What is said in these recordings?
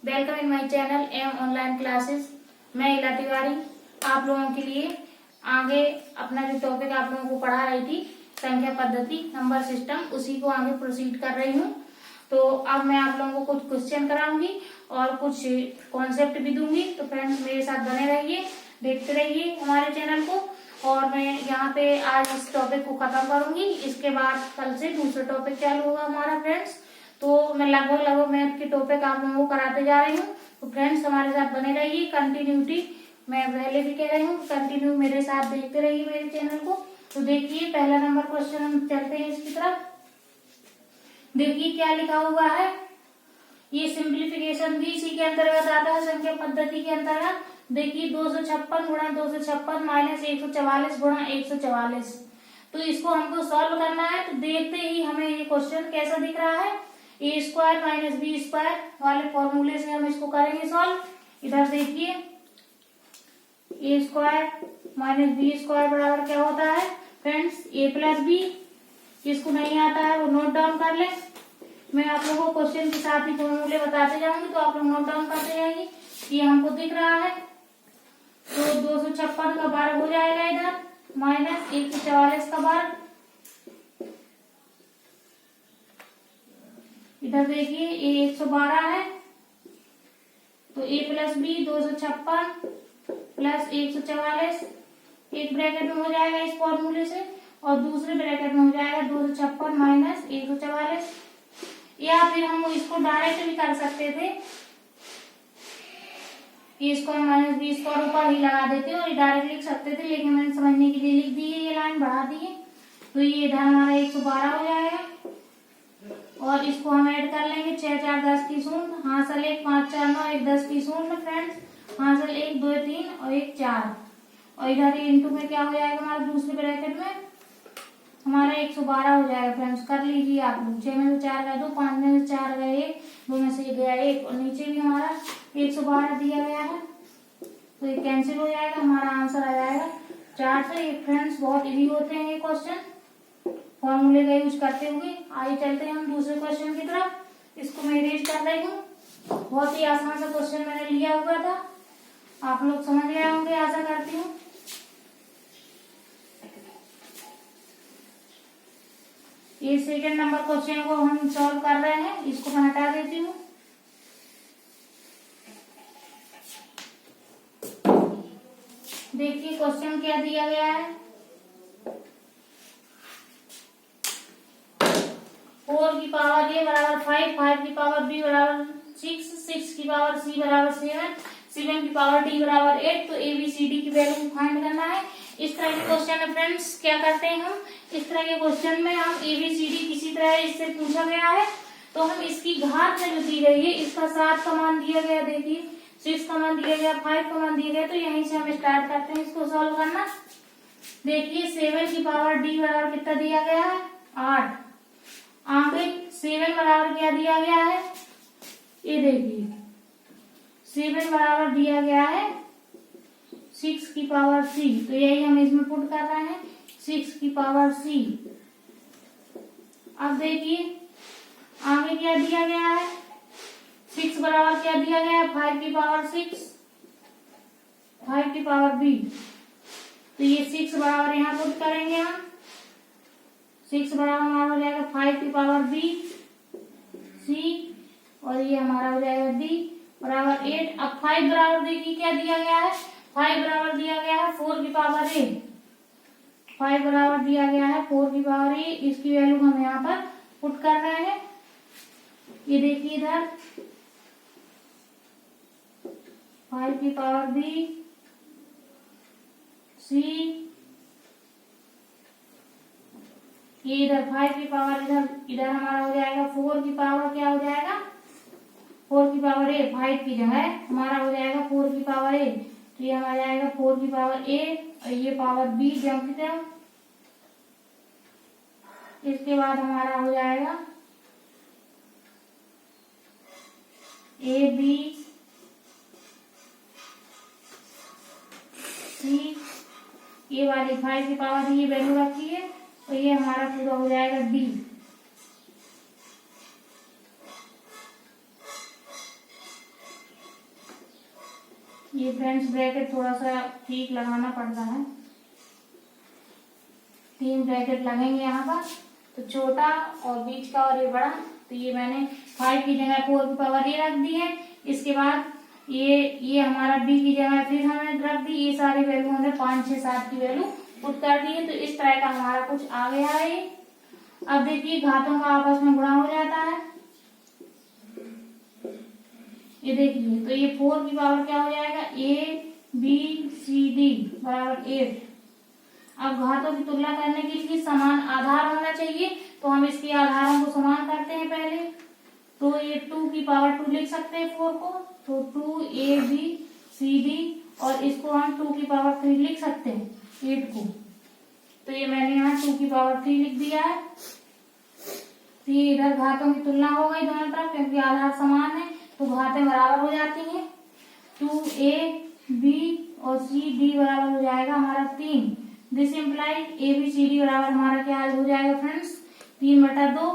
Welcome in my channel M online classes. मैं इला तिवारी आप लोगों के लिए आगे अपना जो टॉपिक आप लोगों को पढ़ा रही थी संख्या पद्धति नंबर सिस्टम, उसी को आगे प्रोसीड कर रही हूँ। तो अब मैं आप लोगों को कुछ क्वेश्चन कराऊंगी और कुछ कॉन्सेप्ट भी दूंगी। तो फ्रेंड्स मेरे साथ बने रहिए, देखते रहिए हमारे चैनल को। और मैं यहाँ पे आज इस टॉपिक को खत्म करूंगी। इसके बाद कल से दूसरा टॉपिक चालू होगा हमारा फ्रेंड्स। तो मैं लगभग मैथ के टॉपिक आप लोगों को कराते जा रही हूँ। तो फ्रेंड्स हमारे साथ बने रहिए, कंटिन्यूटी मैं पहले भी कह रही हूँ, कंटिन्यू मेरे साथ देखते रहिए मेरे चैनल को। तो देखिए पहला नंबर क्वेश्चन हम चलते हैं इसकी तरफ। देखिए क्या लिखा हुआ है। ये सिंप्लीफिकेशन भी इसी के अंतर्गत आता है, संख्या पद्धति के अंतर्गत। देखिए 256 गुणा 256 माइनस 144 गुणा 144। तो इसको हमको सॉल्व करना है। तो देखते ही हमें ये क्वेश्चन कैसा दिख रहा है, ए स्क्वायर माइनस बी स्क्वायर वाले फॉर्मूले से हम इसको करेंगे सॉल्व। इधर देखिए ए स्क्वायर माइनस बी स्क्वायर बराबर क्या होता है फ्रेंड्स, ए प्लस बी। जिसको नहीं आता है वो नोट डाउन कर ले। मैं आप लोगों को क्वेश्चन के साथ ही फॉर्मूले बताते जाऊंगी, तो आप लोग नोट डाउन करते जाएंगे। ये हमको दिख रहा है। तो 256 का वर्ग हो जाएगा इधर, माइनस 144 का वर्ग। इधर देखिए ये 112 है। तो ए प्लस बी 256 प्लस 144 एक ब्रैकेट में हो जाएगा इस फॉर्मूले से, और दूसरे ब्रैकेट में हो जाएगा 256 माइनस 144। या फिर हम इसको डायरेक्ट भी कर सकते थे, ए स्क्वायर माइनस बी स्क्वायर ऊपर ही लगा देते और डायरेक्ट लिख सकते थे, लेकिन मैंने समझने के लिए लिख दी है, ये लाइन बढ़ा दी है। तो ये इधर हमारा 112 हो जाएगा। और इसको हम ऐड कर लेंगे 6 4 10 की शून्य, हासिल 1 5 4 9 1 10 की शून्य फ्रेंड्स, हासिल 1 2 3 और 1 4। और इधर इंटू में क्या हो जाएगा हमारे दूसरे ब्रैकेट में हमारा 112 हो जाएगा फ्रेंड्स। कर लीजिए आप लोग, 6 में से 4 गए 2, 5 में से 4 गए 1, 2 में से गया 1, और नीचे भी हमारा 112 दिया गया है। तो ये कैंसिल हो जाएगा, हमारा आंसर आ जाएगा 4 से। ये फ्रेंड्स बहुत इजी होते हैं ये क्वेश्चन फॉर्मूले का यूज करते हुए। आइए चलते हैं हम दूसरे क्वेश्चन की तरफ। इसको मैं इरेज कर रही हूँ। बहुत ही आसान सा क्वेश्चन मैंने लिया हुआ था, आप लोग समझ गए होंगे आशा करती हूँ। ये सेकंड नंबर क्वेश्चन को हम सॉल्व कर रहे हैं। इसको मैं हटा देती हूँ। देखिए क्वेश्चन क्या दिया गया है। 4 की पावर a बराबर 5, 5 की पावर b बराबर 6, 6 की पावर c बराबर 7, 7 की पावर d बराबर 8। तो a b c d की वैल्यू फाइंड करना है। इस तरह के क्वेश्चन है फ्रेंड्स, क्या करते हैं हम इस तरह के क्वेश्चन में हम a b c d किसी तरह इससे पूछा गया है तो हम इसकी घात में जो दी गई है, इसका 7 का मान दिया गया, देखिए 6 का मान दिया गया, 5 का मान दिया गया। तो यहीं से हम स्टार्ट करते हैं इसको सॉल्व करना। देखिए 7 की पावर d बराबर कितना दिया गया है 8। आगे 7 बराबर क्या दिया गया है, ये देखिए 7 बराबर दिया गया है 6 की पावर c। तो यही हम इसमें पुट कर रहे हैं 6 की पावर c। अब देखिए आगे क्या दिया गया है, 6 बराबर क्या दिया गया है 5 की पावर 6, 5 की पावर b। तो ये 6 बराबर यहाँ पुट करेंगे हम, 6 बराबर हमारा हो जाएगा 5 की पावर b c, और ये हमारा हो जाएगा d बराबर 8। अब 5 बराबर देखिए क्या दिया गया है, 5 बराबर दिया गया है 4 की पावर a, 5 बराबर दिया गया है 4 की पावर a। इसकी वैल्यू हम यहाँ पर पुट कर रहे हैं। ये देखिए इधर 5 की पावर b c, ये इधर 5 की पावर इधर हमारा हो जाएगा 4 की पावर क्या हो जाएगा 4 की पावर a, 5 की जगह हमारा हो जाएगा 4 की पावर a। तो ये हमारा जाएगा 4 की पावर a और ये पावर b जम की तरह। इसके बाद हमारा हो जाएगा a b c, ये वाली 5 की पावर ये वैल्यू रखी है। तो ये हमारा पूरा हो जाएगा d। ये फ्रेंड्स ब्रैकेट थोड़ा सा ठीक लगाना पड़ता है, 3 ब्रैकेट लगेंगे यहाँ पर, तो छोटा और बीच का और ये बड़ा। तो ये मैंने 5 की जगह 4 की पावर ये रख दी है। इसके बाद ये हमारा b की जगह फिर हमने रख दी। ये सारी वैल्यू हमने 5, 6, 7 की वैल्यू पुट कर दी है। तो इस तरह का हमारा कुछ आ गया है ये। अब देखिए घातों का आपस में गुणा हो जाता है, ये देखिए। तो ये 4 की पावर क्या हो जाएगा, ABCD बराबर 8। अब घातों की तुलना करने के लिए समान आधार होना चाहिए, तो हम इसके आधारों को समान करते हैं पहले। तो ये 2 की पावर 2 लिख सकते हैं 4 को, तो 2ABCD, और इसको हम 2 की पावर 3 लिख सकते हैं 8 को। तो ये मैंने यहाँ 2 की पावर 3 लिख दिया है। तो ये इधर घातों की तुलना हो गई दोनों तरफ, क्योंकि आधार समान है तो घातें बराबर हो जाती हैं। 2AB और CD बराबर हो जाएगा हमारा 3। दिस इम्प्लाइज ABCD बराबर हमारा क्या हो जाएगा फ्रेंड्स, 3/2।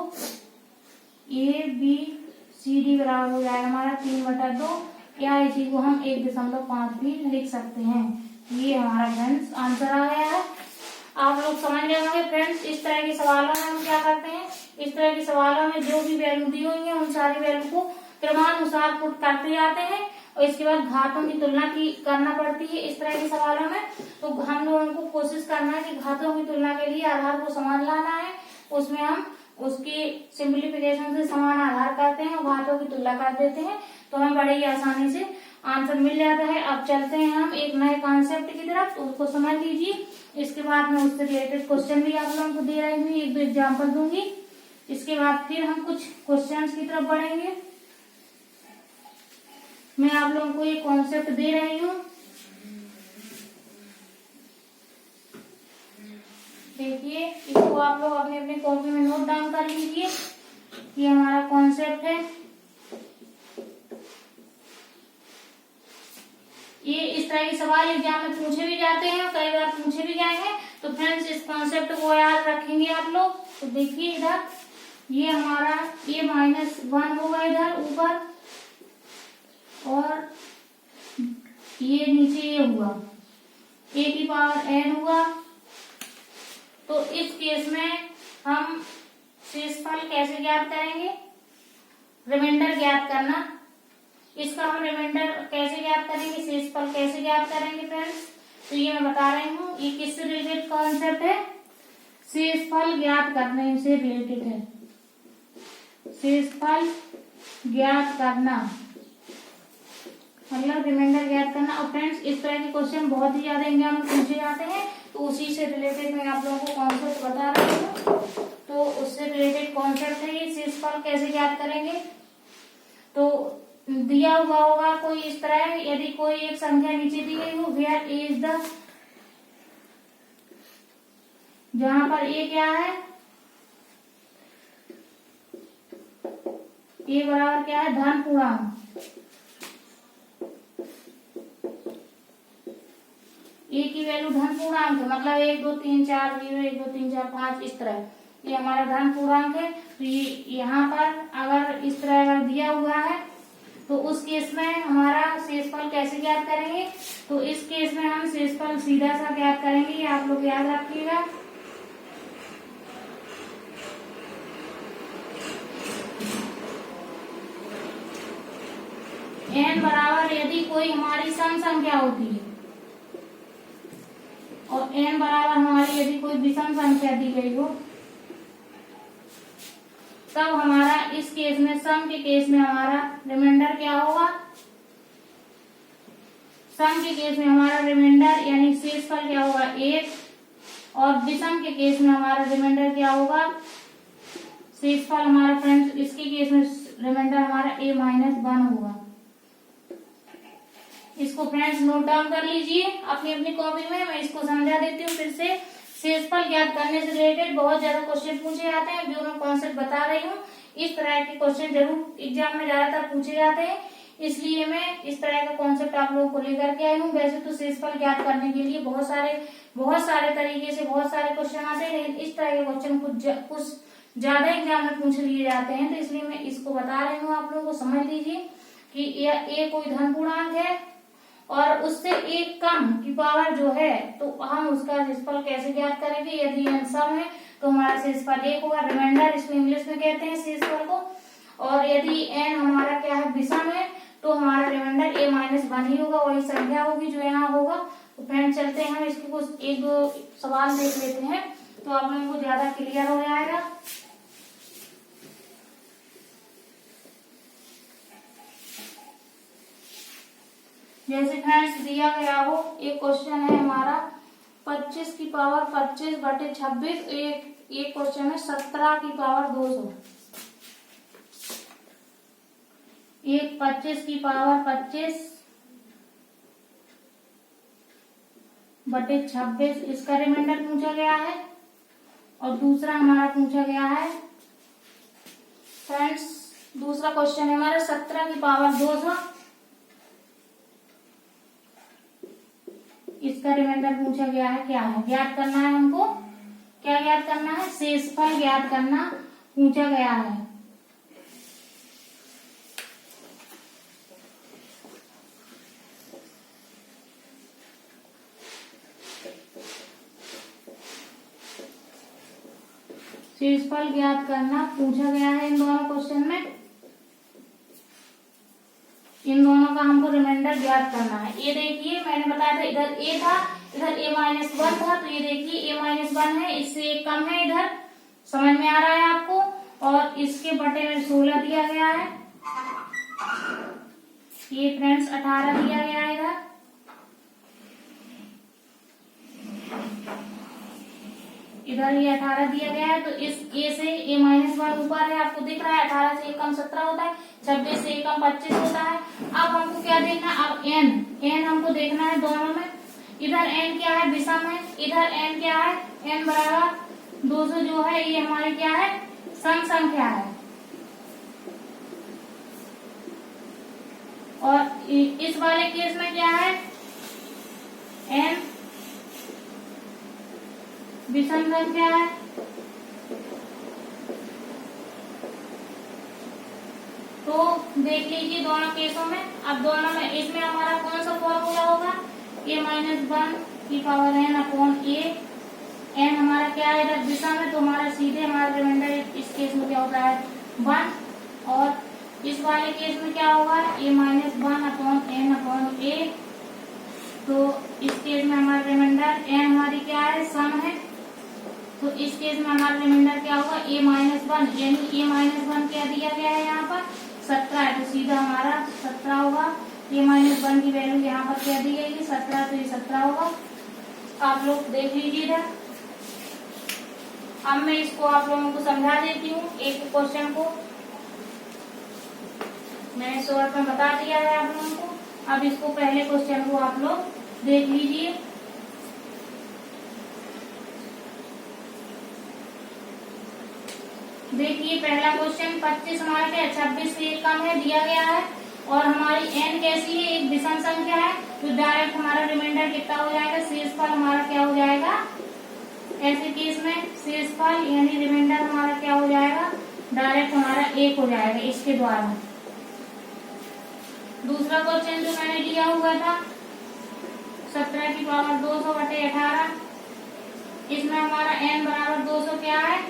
ABCD बराबर हो जाएगा हमारा 3/2, या इसी को हम 1.5 भी लिख सकते हैं। ये हमारा फ्रेंड्स आंसर आ गया है। आप लोग समझ गए होंगे फ्रेंड्स। इस तरह के सवालों में हम क्या करते हैं, इस तरह के सवालों में जो भी वैल्यू दी हुई है उन सारी वैल्यू को क्रमानुसार पुट करते जाते हैं, और इसके बाद घातों की तुलना की करना पड़ती है इस तरह के सवालों में। तो हम लोगों को कोशिश करना है कि घातों की तुलना के लिए आधार को समान लाना है। उसमें हम उसकी सिंप्लीफिकेशन से समान आधार करते हैं और घातों की तुलना कर देते हैं, तो हमें बड़े ही आसानी से आंसर मिल जाता है। अब चलते हैं हम एक नए कॉन्सेप्ट की तरफ, तो उसको समझ लीजिए। इसके बाद मैं उससे रिलेटेड क्वेश्चन भी आप लोगों को दे रही हूँ, 1-2 एग्जाम्पल दूंगी। इसके बाद फिर हम कुछ क्वेश्चंस की तरफ बढ़ेंगे। मैं आप लोगों को एक कॉन्सेप्ट दे रही हूँ, देखिए इसको आप लोग अपने अपने कॉपी में नोट डाउन कर लीजिए। ये हमारा कॉन्सेप्ट है। ये इस तरह के सवाल एग्जाम में पूछे भी जाते हैं, कई बार पूछे भी गए हैं। तो फ्रेंड्स इस कॉन्सेप्ट को याद रखेंगे आप लोग। तो देखिए इधर ये हमारा -1 होगा इधर ऊपर, और ये नीचे ये हुआ, a की पावर n हुआ। तो इस केस में हम शेषफल कैसे ज्ञात करेंगे, रिमाइंडर ज्ञात करना। इसका हम रिमाइंडर कैसे ज्ञात करेंगे, शेषफल कैसे ज्ञात करेंगे फ्रेंड्स, तो ये मैं बता रही हूँ। ये किससे रिलेटेड कॉन्सेप्ट है, शेषफल ज्ञात करने से रिलेटेड है। शेषफल ज्ञात करना मतलब रिमाइंडर ज्ञात करना। और फ्रेंड्स इस तरह के क्वेश्चन बहुत ही ज्यादा एग्जाम में पूछे जाते हैं, तो उसी से रिलेटेड मैं आप लोगों को कॉन्सेप्ट बता रही हूँ। तो उससे रिलेटेड कॉन्सेप्ट है ये, शेषफल कैसे ज्ञात करेंगे। तो दिया हुआ होगा कोई इस तरह, यदि कोई एक संख्या नीचे दी गई हो, वेयर ए इज द, जहां पर ए क्या है, ए बराबर क्या है, धन पूर्णांक। ए की वैल्यू धन पूर्णांक है, मतलब 1 2 3 4 0 1 2 3 4 5 इस तरह, ये हमारा धन पूर्णांक है। तो ये यहाँ पर अगर इस तरह अगर दिया हुआ है, तो उस केस में हमारा शेषफल कैसे ज्ञात करेंगे। तो इस केस में हम शेषफल सीधा सा ज्ञात करेंगे, ये आप लोग याद रखिएगा। n बराबर यदि कोई हमारी सम संख्या होती है, और n बराबर हमारी यदि कोई विषम संख्या दी गई हो, तब हमारा इस केस में, सम के केस में हमारा रिमाइंडर क्या होगा, सम के केस में हमारा रिमाइंडर यानी शेषफल क्या होगा 1, और विषम के केस में हमारा रिमाइंडर क्या होगा, शेषफल हमारा फ्रेंड्स इसके केस में रिमाइंडर हमारा a-1 होगा। इसको फ्रेंड्स नोट डाउन कर लीजिए अपनी अपनी कॉपी में। मैं इसको समझा देती हूँ फिर से। शेषफल ज्ञात करने से रिलेटेड बहुत ज्यादा क्वेश्चन पूछे जाते हैं, जो मैं कॉन्सेप्ट बता रही हूँ। इस तरह के क्वेश्चन जरूर एग्जाम में ज्यादातर पूछे जाते हैं, इसलिए मैं इस तरह का कॉन्सेप्ट आप लोगों को लेकर के आई हूँ। वैसे तो शेषफल ज्ञात करने के लिए बहुत सारे तरीके से बहुत सारे क्वेश्चन आते हैं, लेकिन इस तरह के क्वेश्चन कुछ ज्यादा एग्जाम में पूछ लिए जाते हैं, तो इसलिए मैं इसको बता रही हूँ। आप लोगों को समझ लीजिए कि ए कोई धन पूर्णांक है, और उससे एक कम की पावर जो है तो हम उसका शेषफल कैसे ज्ञात करेंगे। यदि n सम है तो हमारा शेषफल 1 होगा, रिमाइंडर इसको इंग्लिश में कहते हैं शेषफल को। और यदि n हमारा क्या है विषम है तो हमारा रिमाइंडर a-1 ही होगा, वही संख्या होगी जो यहाँ होगा। तो फ्रेंड चलते हैं हम इसके कुछ एक दो सवाल देख लेते हैं तो आप लोगों को ज्यादा क्लियर हो जाएगा। जैसे फ्रेंड्स दिया गया हो एक क्वेश्चन है हमारा 25 की पावर 25 बटे 26, एक क्वेश्चन है 17 की पावर 200। एक 25 की पावर 25 बटे 26 इसका रिमाइंडर पूछा गया है और दूसरा हमारा पूछा गया है फ्रेंड्स, दूसरा क्वेश्चन है हमारा 17 की पावर 200, इसका रिमाइंडर पूछा गया है। क्या है ज्ञात करना है हमको, क्या ज्ञात करना है, शेषफल ज्ञात करना पूछा गया है। शेषफल ज्ञात करना पूछा गया है इन दोनों क्वेश्चन में। इन दोनों का हमको रिमाइंडर ज्ञात करना है। ये देखिए मैंने बताया था इधर a था, इधर a-1 था, तो ये देखिए a-1 है, इससे एक कम है, इधर समझ में आ रहा है आपको। और इसके बटे में 16 दिया गया है, ये फ्रेंड्स 18 दिया गया है इधर। इधर ये 18 दिया गया है, तो इस a से a-1 ऊपर है, आपको दिख रहा है 18 से 1 कम 17 होता है, 26 से 1 कम 25 होता है। अब हमको क्या देखना है, अब n हमको देखना है दोनों में। इधर n क्या है विषम है, इधर n क्या है, n बराबर 200 जो है ये हमारी क्या है सम संख्या है। और इस वाले केस में क्या है n विषम संख्या है। तो देख लीजिए दोनों केसों में, अब दोनों में इसमें हमारा कौन सा फॉर्मूला होगा, a-1 की power n upon a, n हमारा क्या है इधर विषम है तो हमारा सीधे हमारा रिमाइंडर इस केस में क्या होता है 1। और इस वाले केस में क्या होगा a-1 upon n upon a, तो इस केस में हमारा रिमाइंडर n हमारी क्या है सम है, तो इस केस में हमारा रिमाइंडर क्या होगा a-1, यानी a-1 क्या दिया गया है यहाँ पर 17 है, तो सीधा हमारा 17 होगा। a-1 की वैल्यू यहाँ पर क्या दी गई है 17, तो ये 17 होगा। आप लोग देख लीजिए इधर। अब मैं इसको आप लोगों को समझा देती हूँ, एक क्वेश्चन को मैंने शॉर्ट में बता दिया है आप लोगों को। अब इसको पहले क्वेश्चन को आप लोग देख लीजिए। देखिए पहला क्वेश्चन 25 हमारा क्या 26 से कम है दिया गया है, और हमारी n कैसी है एक विषम संख्या है, तो डायरेक्ट हमारा रिमाइंडर कितना हो जाएगा, शेषफल हमारा क्या हो जाएगा, ऐसे केस में शेषफल यानी रिमाइंडर हमारा क्या हो जाएगा डायरेक्ट हमारा 1 हो जाएगा इसके द्वारा। दूसरा क्वेश्चन जो मैंने लिया हुआ था 17 की पावर 200 बटे 18, इसमें हमारा n बराबर 200 क्या है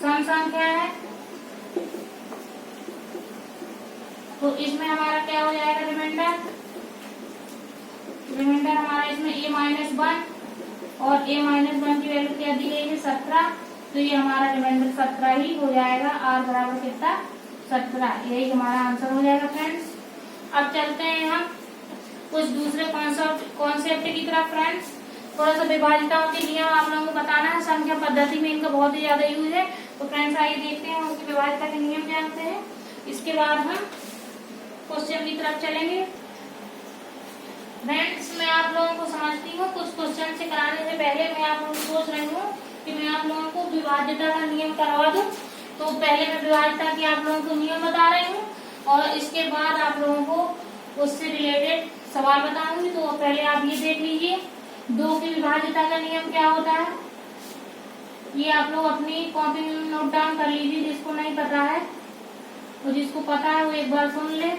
सम संख्या है, तो इसमें हमारा क्या हो जाएगा रिमाइंडर हमारा इसमें a-1 और a-1 की वैल्यू क्या दी गई है 17, तो ये हमारा रिमाइंडर 17 ही हो जाएगा। r बराबर कितना 17, यही हमारा आंसर हो जाएगा फ्रेंड्स। अब चलते हैं हम कुछ दूसरे कॉन्सेप्ट की तरफ फ्रेंड्स। थोड़ा सा विभाजिताओं के नियम आप लोगों को बताना है, संख्या पद्धति में इनका बहुत ही ज्यादा यूज है, तो फ्रेंड्स आइए देखते हैं उनकी विभाजिता के नियम जानते हैं, इसके बाद हम क्वेश्चन की तरफ चलेंगे। फ्रेंड्स मैं आप लोगों को समझती हूँ, कुछ क्वेश्चन से कराने से पहले मैं आप लोगों को सोच रही हूँ कि मैं आप लोगों को विभाजिता का नियम करवा दूं। तो पहले मैं विभाजिता के आप लोगों को नियम बता रही हूँ और इसके बाद आप लोगों को उससे रिलेटेड सवाल बताऊंगी। तो पहले आप ये देख लीजिए 2 की विभाजिता का नियम क्या होता है, ये आप लोग अपनी कॉपी में नोट डाउन कर लीजिए, जिसको नहीं पता है और जिसको पता है वो एक बार सुन ले।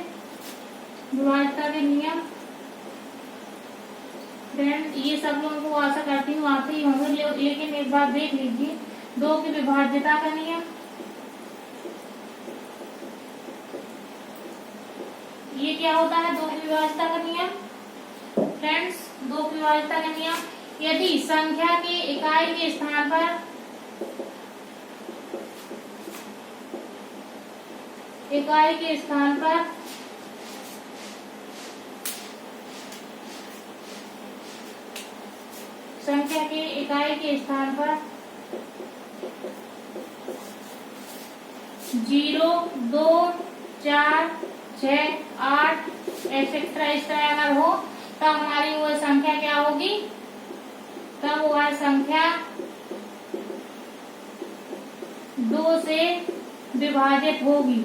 विभाजिता के नियम फ्रेंड ये सब लोगों को आशा करती हूँ आते ही होंगे, लेकिन एक बार देख लीजिए 2 की विभाज्यता का नियम। ये क्या होता है 2 की विभाज्यता का नियम फ्रेंड्स? 2 की विभाज्यता का नियम, यदि संख्या के इकाई के स्थान पर संख्या के इकाई के स्थान पर 0, 2, 4, 6, 8 एक्सेट्रा इस तरह अगर हो तब हमारी वो संख्या क्या होगी? तब वह संख्या 2 से विभाजित होगी।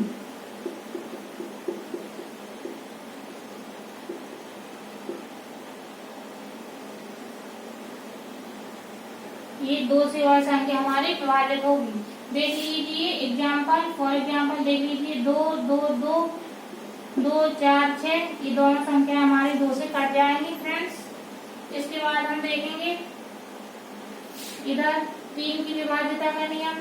ये 2 से वह संख्या हमारी विभाजित होगी। देख लीजिए एग्जाम्पल, फॉर एग्जाम्पल देख लीजिए 2, 2, 2, 2, 4, 6 ये दोनों संख्या हमारी 2 से कट जाएंगी फ्रेंड्स। इसके बाद हम देखेंगे इधर 3 की विभाज्यता का नियम।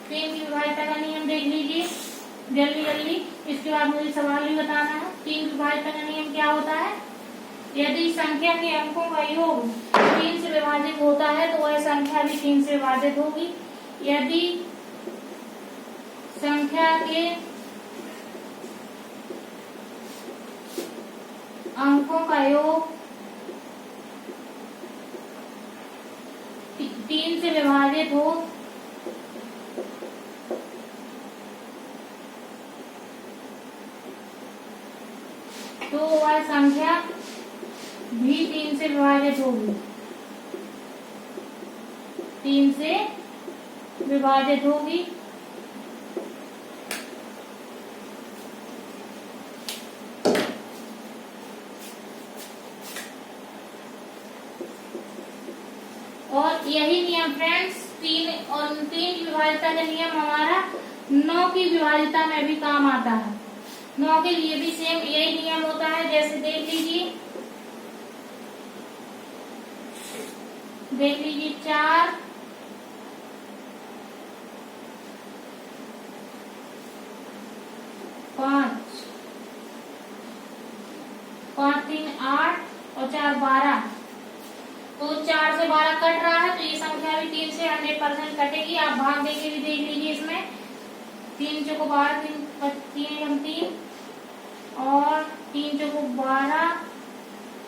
3 की विभाज्यता का नियम देख लीजिए जल्दी जल्दी, इसके बाद मुझे सवाल भी बताना है। 3 की विभाज्यता का नियम क्या होता है? यदि संख्या के अंकों का योग 3 से विभाजित होता है तो वह संख्या भी 3 से विभाजित होगी। यदि संख्या के अंकों का योग 3 से विभाजित हो तो वह संख्या भी 3 से विभाजित होगी। 3 से विभाजित होगी। और यही नियम फ्रेंड्स 3 की विभाज्यता का नियम हमारा 9 की विभाज्यता में भी काम आता है। 9 के लिए भी सेम यही नियम होता है। जैसे देख लीजिए 4, 5, 5, 3, 8 और 4, 12। तो 4 से 12 कट रहा है तो ये संख्या भी 3 से 100% कटेगी। आप भाग देके भी देख लीजिए इसमें 3 चौको 12, 3 3 और 3 चौको 12,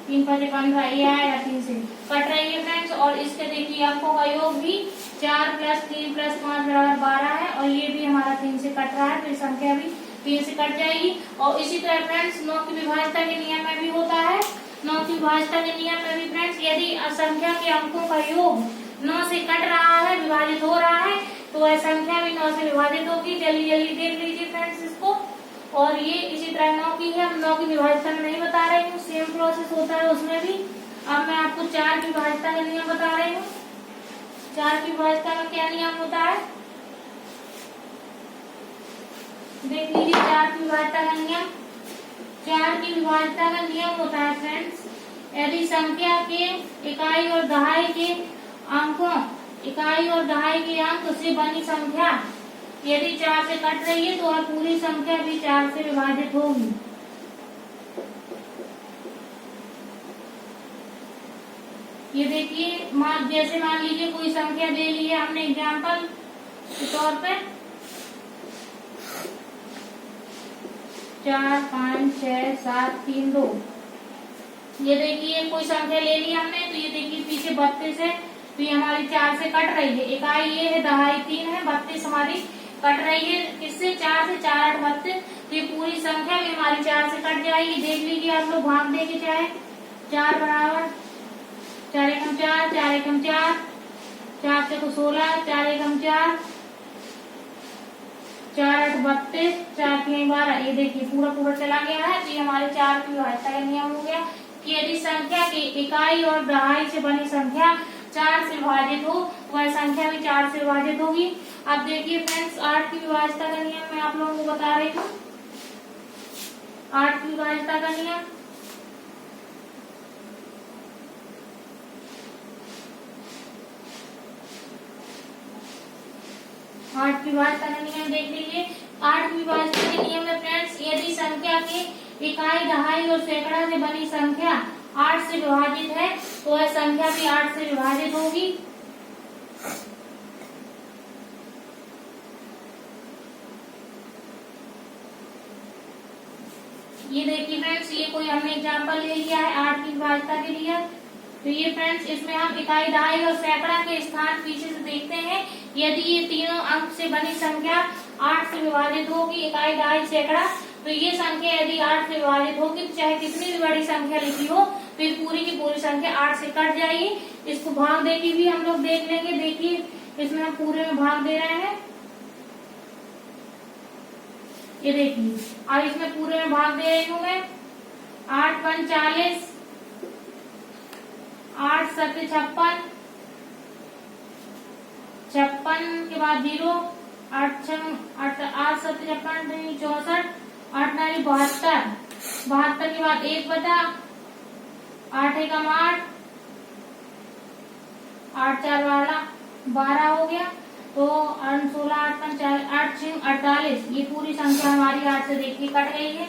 3 5 15 ये आएगा 3 से कट रही है फ्रेंड्स। और इसके देखिए अंकों का योग भी 4 + 3 + 5 = 12 है और ये भी हमारा 3 से कट रहा है तो ये संख्या भी 3 से कट जाएगी। और इसी तरह फ्रेंड्स 9 की विभाज्यता के नियम में भी होता है। 9 की विभाज्यता के नियम में भी फ्रेंड्स यदि संख्या के अंकों का योग 9 से कट रहा है, विभाजित हो रहा है तो वह संख्या भी 9 से विभाजित होगी। जल्दी जल्दी देख लीजिए फ्रेंड्स इसको। और ये इसी तरह 9 की है, हम 9 की विभाज्यता में नहीं बता रही हूँ, सेम प्रोसेस होता है उसमें भी। अब मैं आपको 4 की विभाज्यता का नियम बता रही हूँ। 4 की विभाज्यता का क्या नियम होता है देख लीजिए। 4 की विभाज्यता का नियम, 4 की विभाज्यता का नियम होता है फ्रेंड्स यदि संख्या के इकाई और दहाई के अंकों, इकाई और दहाई के अंक से बनी संख्या यदि 4 से कट रही है तो वह पूरी संख्या भी 4 से विभाजित होगी। ये देखिए जैसे मान लीजिए कोई संख्या दे ली है हमने एग्जाम्पल के तौर पे 4 5 6 7 3 2। ये देखिए कोई संख्या ले ली हमने तो ये देखिए पीछे 32 है तो ये हमारी 4 से कट रही है। इकाई ये है, दहाई 3 है, 32 हमारी कट रही है किससे 4 से। 4 8 32 तो ये पूरी संख्या भी हमारी 4 से कट जाएगी। देख लीजिए आप लोग भाग देके चाहे 4 बराबर 4 एकम 4, 4 एकम 4, 4 चौको 16, 4 एकम 4, 4 8 32, 4 3 12। ये देखिए पूरा पूरा चला गया है। तो ये हमारे 4 की विभाज्यता का नियम हो गया कि यदि संख्या की इकाई और दहाई से बनी संख्या 4 से विभाजित हो वह संख्या भी 4 से विभाजित होगी। अब देखिए फ्रेंड्स 8 की विभाज्यता का नियम मैं आप लोगों को बता रही हूँ। 8 की विभाज्यता का नियम, आठ विभाज्यता का नियम देख लीजिए। 8 विभाज्यता के नियम में फ्रेंड्स, यदि संख्या के इकाई, दहाई और सैकड़ा से बनी संख्या 8 से विभाजित है तो वह संख्या भी 8 से विभाजित होगी। ये देखिए फ्रेंड्स, ये कोई हमने एग्जांपल ले लिया है 8 की विभाज्यता के लिए। तो ये फ्रेंड्स, इसमें हम इकाई, दहाई और सैकड़ा के स्थान पीछे से देखते हैं। यदि ये तीनों अंक से बनी संख्या 8 से विभाजित होगी, इकाई, दहाई, सैकड़ा, तो ये संख्या यदि 8 से विभाजित होगी तो चाहे कितनी भी बड़ी संख्या लिखी हो, फिर पूरी की पूरी संख्या 8 से कट जाएगी। इसको भाग दे के भी हम लोग देख लेंगे। देखिए, इसमें हम पूरे में भाग दे रहे हैं, ये देखिए। और इसमें पूरे में भाग दे रही हूँ मैं। 8 × 40, 8 × 7 = 56, 56 के बाद 0, 8 × 7 = 56, 64, 8 × 9 = 72, 72 के बाद 1 बटा 8 × 8, 8 × 4 = 12 हो गया। तो 16, 8 × 4, 8 × 6 = 48। ये पूरी संख्या हमारी 8 से देखिए कट गई है।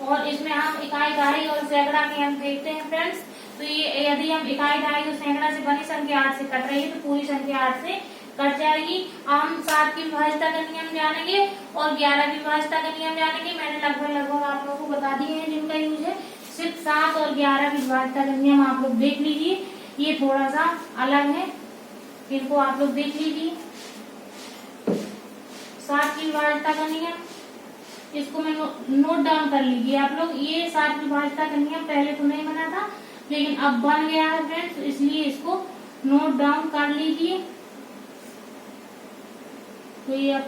और इसमें हम इकाई, दहाई और सैकड़ा के हम देखते हैं फ्रेंड्स। तो ये यदि हम इकाई, दहाई और सैकड़ा से बनी संख्या 8 से कट रही है तो पूरी संख्या 8 से कट जाएगी। हम 7 की विभाज्यता का नियम जानेंगे और 11 की विभाज्यता का नियम जानेंगे। मैंने लगभग आप लोगों को बता दिए हैं जिनका यूज है। सिर्फ 7 और 11 की विभाज्यता का नियम आप लोग देख लीजिए, ये थोड़ा सा अलग है, इनको आप लोग देख लीजिए। 7 की विभाज्यता का नियम, इसको मैं नोट डाउन कर लीजिए आप लोग। ये 7 की विभाज्यता का नियम पहले तो नहीं बना था, लेकिन अब बन गया है फ्रेंड्स, इसलिए इसको नोट डाउन कर लीजिए। तो ये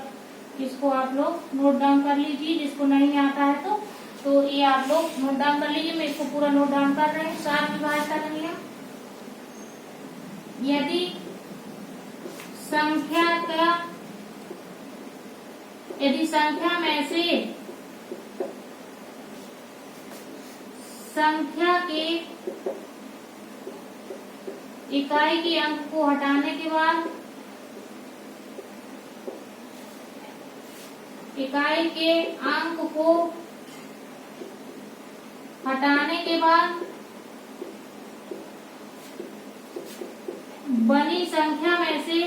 इसको आप लोग नोट डाउन कर लीजिए, जिसको नहीं आता है तो ये आप लोग नोट डाउन कर लीजिए। मैं इसको पूरा नोट डाउन कर रही हूँ। 7 की विभाज्यता का नियम, यदि संख्या में से संख्या के इकाई के अंक को हटाने के बाद, इकाई के अंक को हटाने के बाद बनी संख्या में से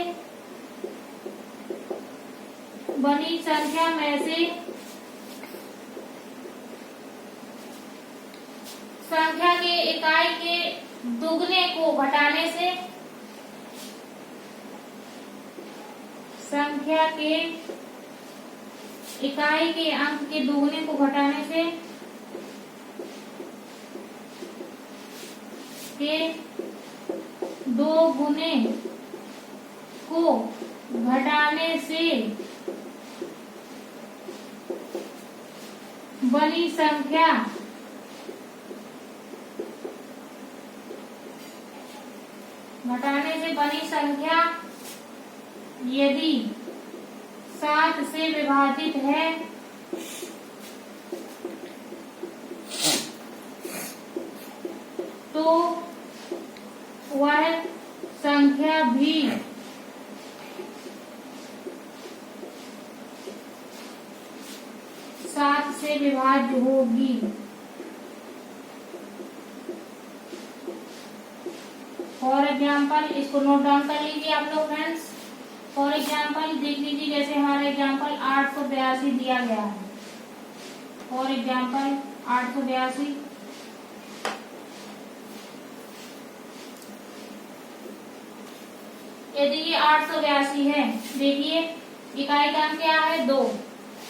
संख्या के इकाई के दुगने को घटाने से, संख्या के इकाई के अंक के दुगने को घटाने से के 2 गुने को घटाने से बनी संख्या यदि 7 से विभाजित है तो वह संख्या भी सात से विभाज्य होगी। फॉर एग्जाम्पल, इसको नोट डाउन कर लीजिए आप लोग फ्रेंड्स। फॉर एग्जाम्पल देख लीजिए, जैसे हमारा एग्जाम्पल 882 दिया गया है। फॉर एग्जाम्पल 882, यदि ये 882 है, देखिए इकाई का अंक क्या है 2,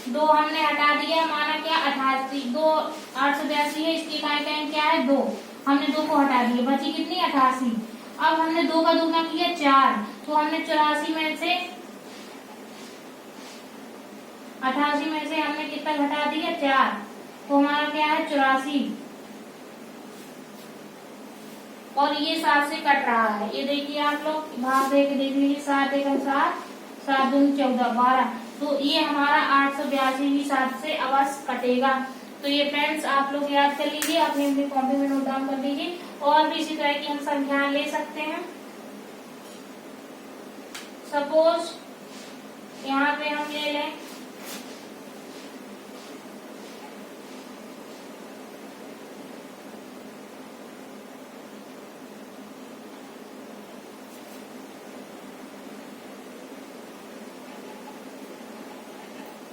2 हमने हटा दिया, माना क्या 88, 2 882 है, इसकी इकाई का अंक क्या है 2, हमने 2 को हटा दिया, बची कितनी 88। अब हमने 2 का दुगना किया 4, तो हमने 84 में से 88 में से हमने कितना घटा दिया 4, तो हमारा क्या है 84, और ये 7 से कट रहा है। ये देखिए आप लोग भाग दे के देख लीजिए, 7 एकम 7, 7 दूनी 14, 12, तो ये हमारा 882 भी 7 से अवश्य कटेगा। तो ये फ्रेंड्स आप लोग याद कर लीजिए, अपनी अपनी कॉपी में नोट डाउन कर लीजिए। और भी इसी तरह की हम संख्याएं ले सकते हैं। सपोज यहाँ पे हम ले लें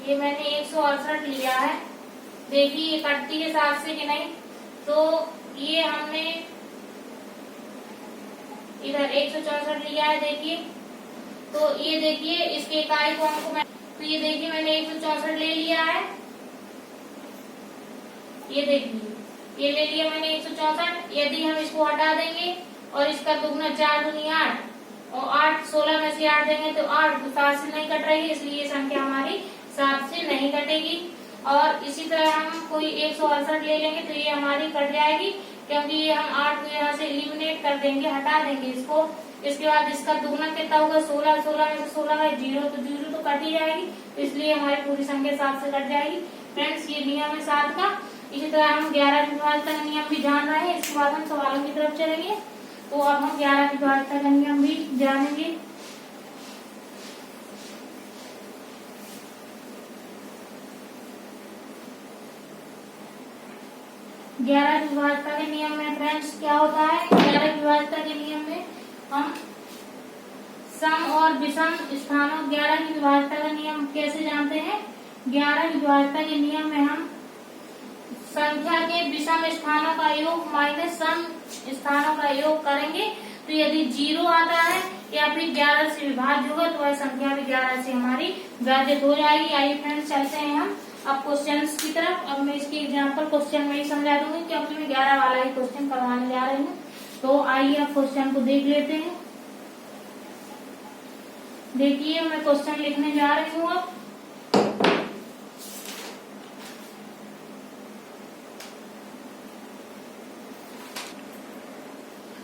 ये मैंने 168 लिया है। देखिए ये कटती है 7 से कि नहीं, तो ये हमने इधर 164 लिया है। देखिए तो ये देखिए इसके इकाई को हमको तो ये देखिए मैंने 164 ले लिया है। ये देखिए ये ले लिया मैंने 164। यदि हम इसको हटा देंगे और इसका दुगना 4 दूनी 8 और 8 16 में से 8 देंगे तो 8 7 से नहीं कट रही है, इसलिए ये संख्या हमारी 7 से नहीं कटेगी। और इसी तरह हम कोई 168 ले लेंगे तो ये हमारी कट जाएगी, क्योंकि ये हम 8 को यहाँ से एलिमिनेट कर देंगे, हटा देंगे इसको। इसके बाद इसका दुगना कितना होगा 16, 16 में से 16 है 0, तो 0 तो कट ही जाएगी, तो इसलिए हमारी पूरी संख्या 7 से कट जाएगी। फ्रेंड्स ये नियम है 7 का। इसी तरह हम 11 की विभाज्यता का नियम भी जान रहे हैं। इसके बाद हम सवालों की तरफ चलेंगे, तो अब हम 11 की विभाज्यता का नियम भी जानेंगे। 11 की विभाज्यता के नियम में फ्रेंड्स क्या होता है, 11 की विभाज्यता के नियम में हम सम और विषम स्थानों 11 की विभाज्यता का नियम कैसे जानते हैं। 11 की विभाज्यता के नियम में हम संख्या के विषम स्थानों का योग माइनस सम स्थानों का योग करेंगे। तो यदि 0 आता है या फिर 11 से विभाज्य होगा तो वह संख्या भी 11 से हमारी विभाजित हो जाएगी। आइए फ्रेंड्स चलते हैं हम अब क्वेश्चन की तरफ। अब मैं इसकी एग्जाम्पल क्वेश्चन में ही समझा दूंगी, क्योंकि मैं 11 वाला ही क्वेश्चन करवाने जा रही हूँ। तो आइए अब क्वेश्चन को देख लेते हैं। देखिए मैं क्वेश्चन लिखने जा रही हूँ अब।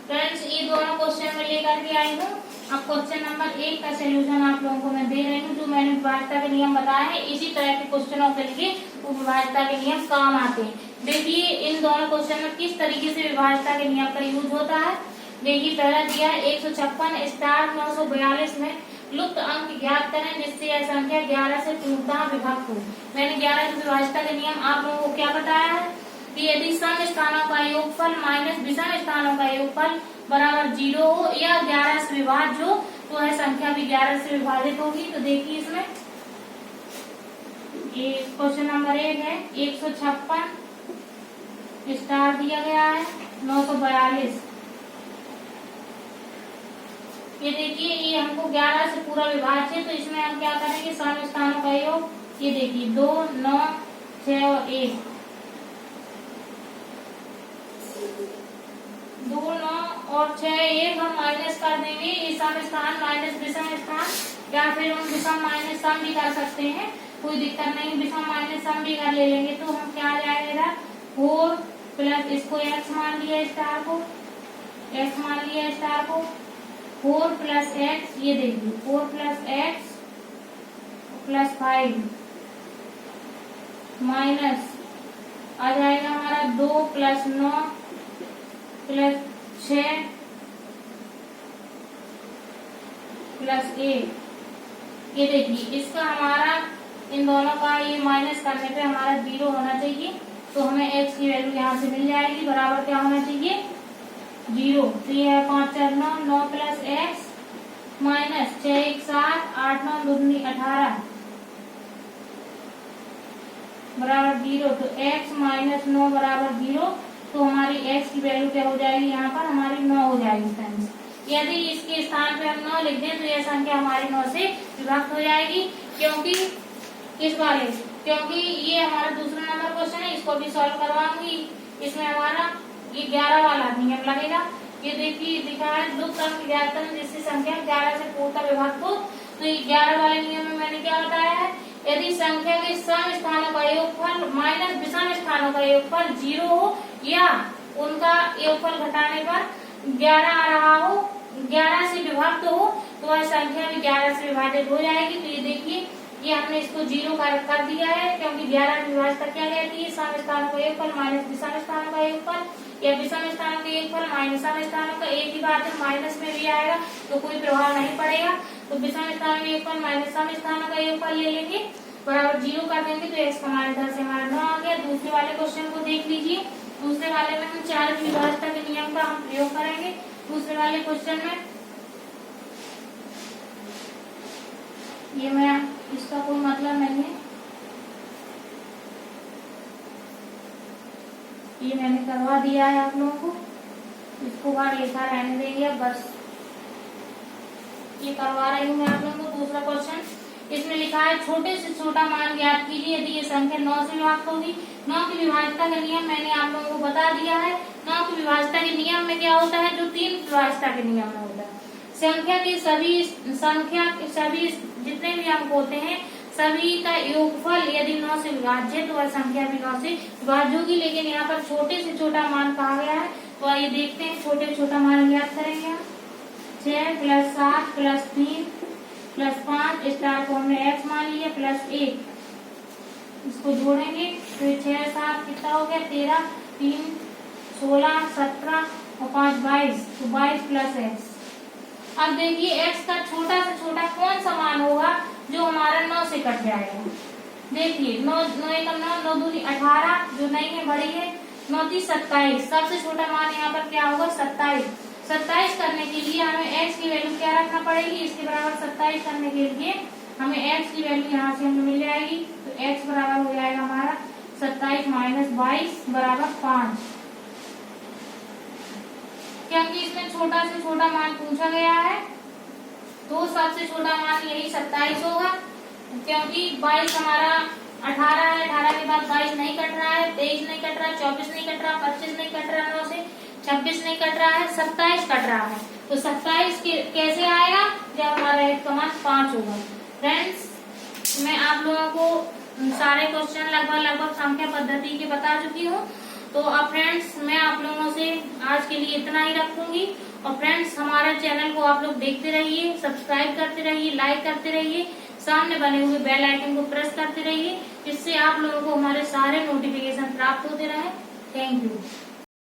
फ्रेंड्स ये दोनों क्वेश्चन में लेकर के आई हूँ। अब क्वेश्चन नंबर 1 का सोल्यूशन आप लोगों को मैं दे रही हूँ। जो मैंने विभाज्यता के नियम बताए हैं, इसी तरह के क्वेश्चनों के लिए वो विभाज्यता के नियम काम आते हैं। देखिए इन दोनों क्वेश्चन में किस तरीके से विभाज्यता के नियम का यूज होता है। देखिए पहला दिया है 156 स्टार 942 में लुप्त अंक ज्ञात करें जिससे यह संख्या 11 से पूर्णतः विभक्त हो। मैंने 11 की विभाज्यता के नियम आप लोगों को क्या बताया है कि यदि सम स्थानों का योगफल माइनस विषम स्थानों का योगफल बराबर 0 हो या 11 से विभाज्य हो तो वह संख्या भी 11 से विभाजित होगी। तो देखिए इसमें ये क्वेश्चन नंबर 1 है, 156 स्टार दिया गया है 942। ये देखिए ये हमको 11 से पूरा विभाज्य है, तो इसमें हम क्या करेंगे सम स्थानों का योग। ये देखिए 2 9 6 और 1 2 9 और 6 1 हम माइनस कर देंगे। ये सम स्थान माइनस विषम स्थान या फिर हम विषम माइनस सम भी कर सकते हैं, कोई दिक्कत नहीं। विषम माइनस सम भी कर ले लेंगे तो हम क्या आ जाएगा 4 प्लस इसको x मान लिया स्टार को, x मान लिया स्टार को 4 प्लस x। ये देखिए 4 प्लस x प्लस 5 माइनस आ जाएगा हमारा 2 प्लस 9 प्लस 6 प्लस 1। ये देखिए इसका हमारा इन दोनों का ये माइनस करने पे हमारा 0 होना चाहिए, तो हमें x की वैल्यू यहाँ से मिल जाएगी। बराबर क्या होना चाहिए 0। तो ये है 5 4 9 9 प्लस x माइनस 6 1 7 8 9 2 18 बराबर 0। तो x माइनस 9 बराबर 0। तो हमारी x की वैल्यू क्या हो जाएगी यहाँ पर हमारी 9 हो जाएगी फ्रेंड्स। यदि इसके स्थान पे हम 9 लिख दें तो यह संख्या हमारी 9 से विभक्त हो जाएगी। क्योंकि इस वाले क्योंकि ये हमारा दूसरा नंबर क्वेश्चन है, इसको भी सॉल्व करवाऊंगी। इसमें हमारा ये 11 वाला नियम लगेगा। ये देखिए लिखा है लुप्त अंक ज्ञात करें जिससे संख्या 11 से पूर्णतः विभक्त हो। तो ये 11 वाले नियम में मैंने क्या बताया है, यदि संख्या के सम स्थानों का योगफल माइनस विषम स्थानों का योगफल 0 हो या उनका योगफल घटाने पर 11 आ रहा हो, 11 से विभक्त हो तो वह संख्या भी 11 से विभाजित हो जाएगी। तो ये देखिए ये हमने इसको 0 कर दिया है, क्योंकि 11 की विभाज्यता क्या कहती है, सम स्थानों का योगफल माइनस विषम स्थानों का योगफल, या विषम स्थानों का योगफल माइनस सम स्थानों का। एक ही बात है, माइनस में भी आएगा तो कोई प्रभाव नहीं पड़ेगा। तो विषम स्थानों का योगफल माइनस सम स्थानों का योगफल ले लेंगे, बराबर 0 कर देंगे, तो x का मान इधर से हमारा 9 आ गया। दूसरे वाले क्वेश्चन को देख लीजिए। दूसरे वाले में हम 4 की विभाज्यता के नियम का हम प्रयोग करेंगे। दूसरे वाले क्वेश्चन में ये मैं इसका कोई मतलब नहीं है, ये मैंने करवा दिया है आप लोगों को, इसको बाहर लिखा रहने देंगे। बस ये करवा रही हूँ मैं आप लोगों को। दूसरा क्वेश्चन इसमें लिखा है छोटे से छोटा मान ज्ञात कीजिए यदि ये संख्या 9 से विभाज्य होगी। 9 की विभाज्यता का नियम मैंने आप लोगों को बता दिया है। 9 की विभाज्यता के नियम में क्या होता है, जो 3 विभाज्यता के नियम में होता है, संख्या के सभी जितने भी अंक होते हैं सभी का योगफल यदि 9 से विभाज्य तो वह संख्या भी 9 से विभाज्य होगी। लेकिन यहाँ पर छोटे से छोटा मान कहा गया है, तो आइए देखते हैं छोटे से छोटा मान ज्ञात करेंगे हम। 6 + 7 + 3 + 5 स्टार फॉर्म में x मान लीजिए +1, इसको जोड़ेंगे तो 6 7 कितना हो गया 13, 3 16 17 और 5 22, तो 22 + x। अब देखिए x का छोटा से छोटा कौन सा मान होगा जो हमारा 9 से कट जाएगा। देखिए 9 1 9 9 2 18, जो नहीं है बड़ी है, 9 3 27, सबसे छोटा मान यहाँ पर क्या होगा 27। 27 करने के लिए हमें x की वैल्यू क्या रखना पड़ेगी, इसके बराबर 27 करने के लिए हमें x की वैल्यू यहाँ से हमें मिल जाएगी। तो x बराबर हो जाएगा हमारा 27 - 22 बराबर 5, क्योंकि इसमें छोटा से छोटा मान पूछा गया है तो सबसे छोटा मान यही 27 होगा। क्योंकि 22 हमारा 18 है, 18 के बाद 22 नहीं कट रहा है, 23 नहीं कट रहा है, 24 नहीं कट रहा, 25 नहीं कट रहा, 9 से 26 नहीं कट रहा है, 27 कट रहा है। तो 27 कैसे आएगा, जब हमारा x का मान 5 होगा। फ्रेंड्स मैं आप लोगों को सारे क्वेश्चन लगभग संख्या पद्धति के बता चुकी हूँ। तो अब फ्रेंड्स मैं आप लोगों से आज के लिए इतना ही रखूंगी। और फ्रेंड्स हमारे चैनल को आप लोग देखते रहिए, सब्सक्राइब करते रहिए, लाइक करते रहिए, सामने बने हुए बेल आइकन को प्रेस करते रहिए, जिससे आप लोगों को हमारे सारे नोटिफिकेशन प्राप्त होते रहे। Thank you.